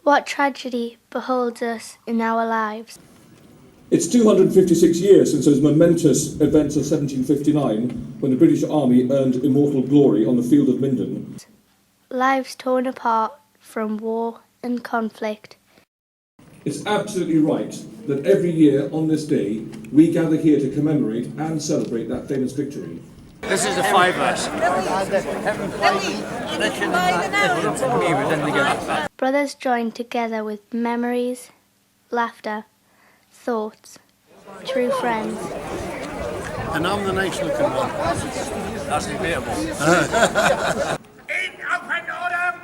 What tragedy beholds us in our lives? It's 256 years since those momentous events of 1759, when the British Army earned immortal glory on the field of Minden. Lives torn apart from war and conflict. It's absolutely right that every year on this day, we gather here to commemorate and celebrate that famous victory. This is a five-verse. Brothers joined together with memories, laughter, thoughts, true friends. And I'm the nice-looking one. That's debatable. In open order!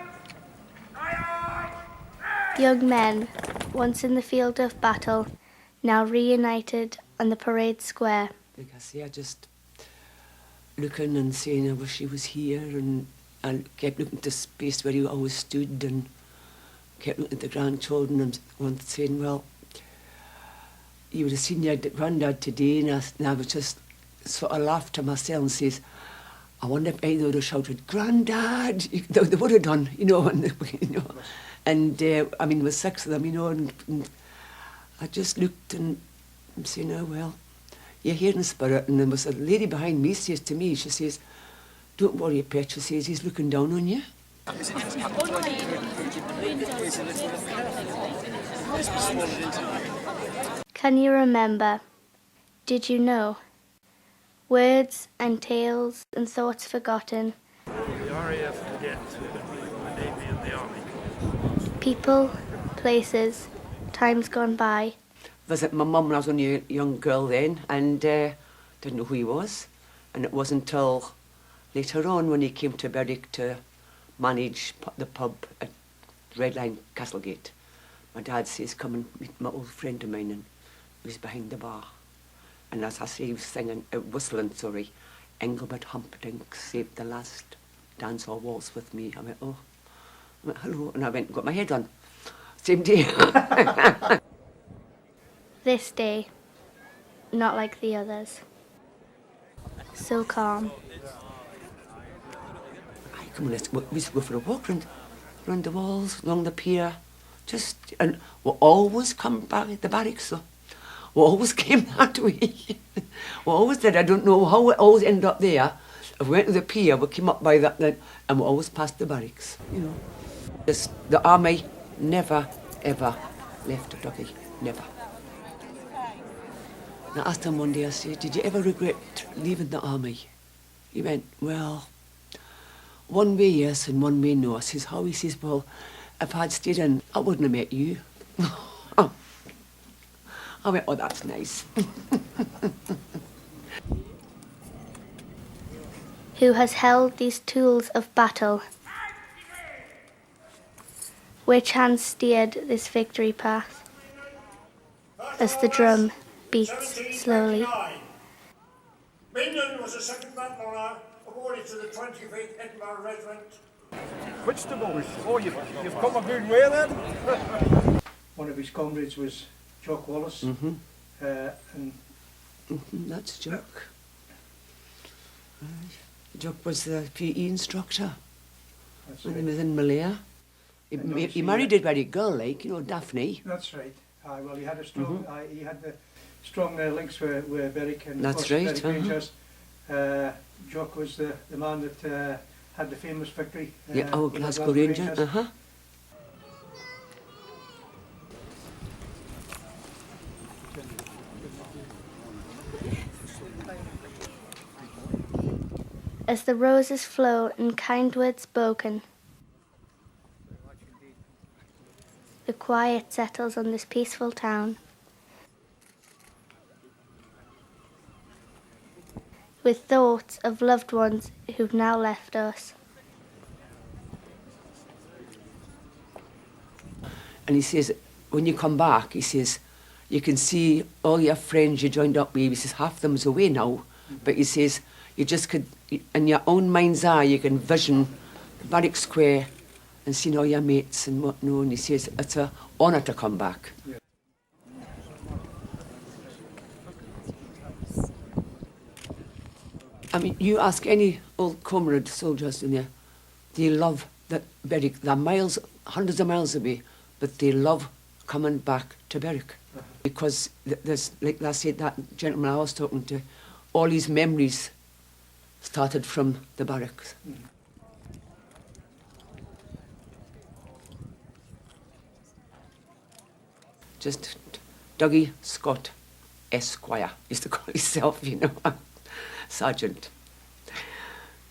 Young men, once in the field of battle, now reunited on the parade square. Like I say, I just looking and saying I wish he was here, and I kept looking at the space where he always stood, and kept looking at the grandchildren and saying, well, you would have seen your granddad today, and I was just sort of laughed to myself and says, I wonder if either would have shouted, Grandad! They would have done, you know, and, and I mean, with six of them, you know, and I just looked and saying, oh, well, you're here in spirit. And there was a lady behind me says to me, she says, don't worry, Pet, she says, he's looking down on you. Can you remember? Did you know? Words and tales and thoughts forgotten. The RAF cadets were the Navy and the Army. People, places, times gone by. Visit my mum when I was only a young girl then, and didn't know who he was. And it wasn't until later on when he came to Berwick to manage the pub at Red Line Castlegate. My dad says, come and meet my old friend of mine, and he was behind the bar. And as I say, he was singing, whistling, Engelbert Humperdinck saved the last dance or waltz with me. I went, oh. I went, hello, and I went and got my head on. Same day. This day, not like the others. So calm. Come on, we used to go for a walk round the walls, along the pier. And we always come back the barracks, so we always came that way. We always did. I don't know how we always ended up there. If we went to the pier, we came up by that then, and we always passed the barracks, you know. The army never, ever left Dougie. Never. And I asked him one day, I said, did you ever regret leaving the army? He went, well, one way yes and one way no. I says, how? He says, well, if I'd stayed in, I wouldn't have met you. I went, oh, that's nice. Who has held these tools of battle? Which hand steered this victory path? As the drum beats slowly. Minden was the second battle honour awarded to the 25th Edinburgh Regiment. Vegetables. Oh, you've come a good way then. One of his comrades was Jock Wallace. Mm-hmm. And That's Jock. Jock was the PE instructor when he was in Malaya. He married a very girl, like, you know, Daphne. That's right. Well, he had a strong. He had the strong links with Berwick and That's right. Berwick Rangers. Jock was the man that had the famous victory. Yeah, our Glasgow Rangers. As the roses flow and kind words spoken, the quiet settles on this peaceful town. With thoughts of loved ones who've now left us. And he says, when you come back, he says, you can see all your friends you joined up with. He says, half of them's away now. But he says, you just could, in your own mind's eye, you can vision the Barrack Square and seeing all your mates and whatnot. And he says, it's an honour to come back. Yeah. I mean, you ask any old comrade soldiers in there, do you love that Berwick? They're miles, hundreds of miles away, but they love coming back to Berwick because there's, like I said, that gentleman I was talking to, all his memories started from the barracks. Just Dougie Scott, Esquire, used to call himself, you know, Sergeant.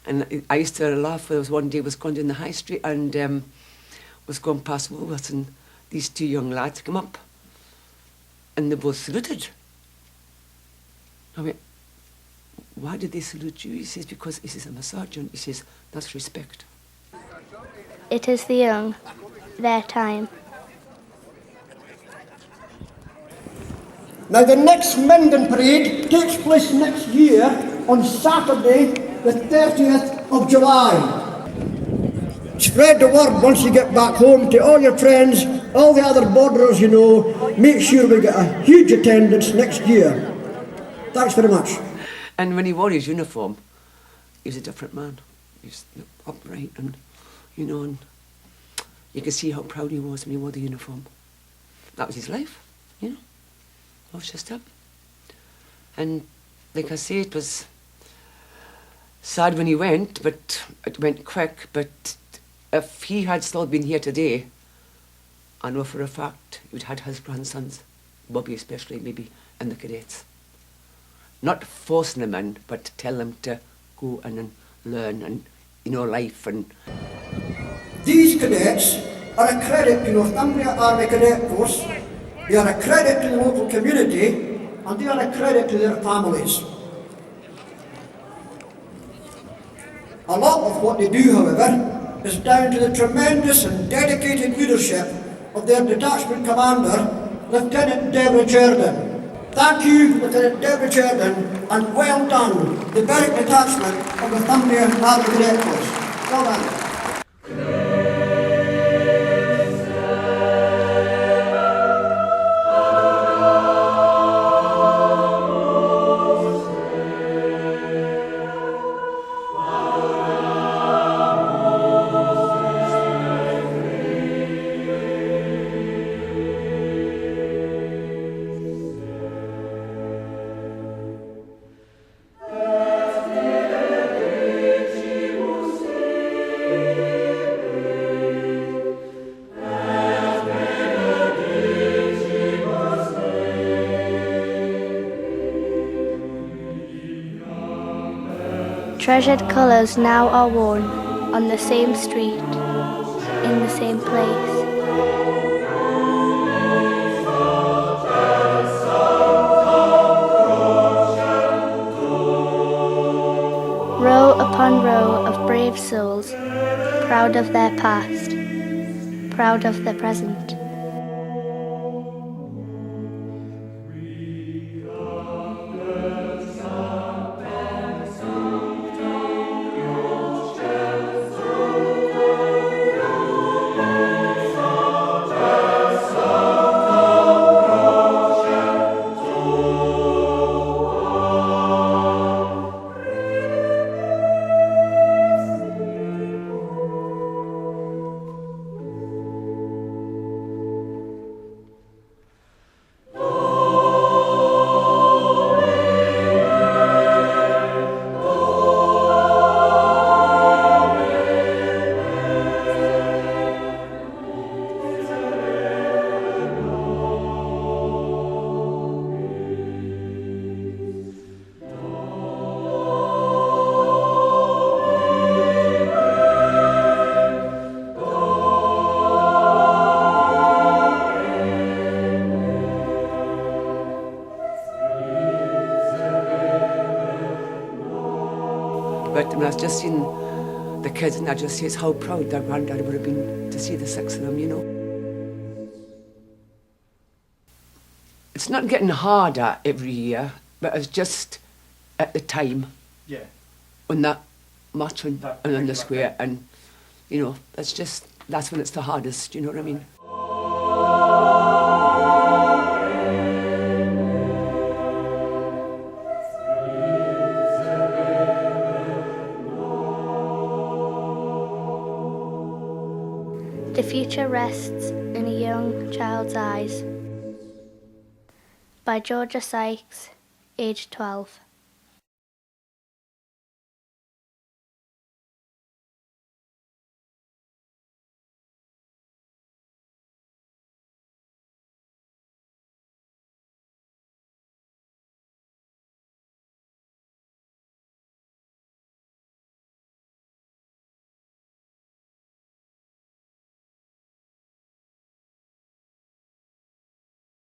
And I used to laugh. There was one day I was going down the high street and was going past Woolworths, and these two young lads come up and they both saluted. I went, why did they salute you? He says, because, he says, I'm a sergeant. He says, that's respect. It is the young, their time. Now the next Minden parade takes place next year on Saturday the 30th of July. Spread the word once you get back home to all your friends, all the other borderers you know. Make sure we get a huge attendance next year. Thanks very much. And when he wore his uniform, he was a different man. He was upright and, you know, and you could see how proud he was when he wore the uniform. That was his life, you know. That was just him. And like I say, it was sad when he went, but it went quick. But if he had still been here today, I know for a fact he would have had his grandsons, Bobby especially, maybe, in the cadets. Not forcing them in, but tell them to go in and learn and, you know, life. And These cadets are a credit to Northumbria Army Cadet Force. They are a credit to the local community, and they are a credit to their families. A lot of what they do, however, is down to the tremendous and dedicated leadership of their detachment commander, Lieutenant Deborah Jordan. Thank you, Lieutenant Deborah Jordan, and well done, the Berwick detachment of the Northumbria Army Cadet Force. Well done. Treasured colours now are worn on the same street, in the same place. Row upon row of brave souls, proud of their past, proud of their present. But when I was just seeing the kids, and I just says how proud their granddad would have been to see the six of them, you know. It's not getting harder every year, but it's just at the time. Yeah. On that march and on the square, and you know, that's when it's the hardest, you know what I mean? The future rests in a young child's eyes. By Georgia Sykes, age 12.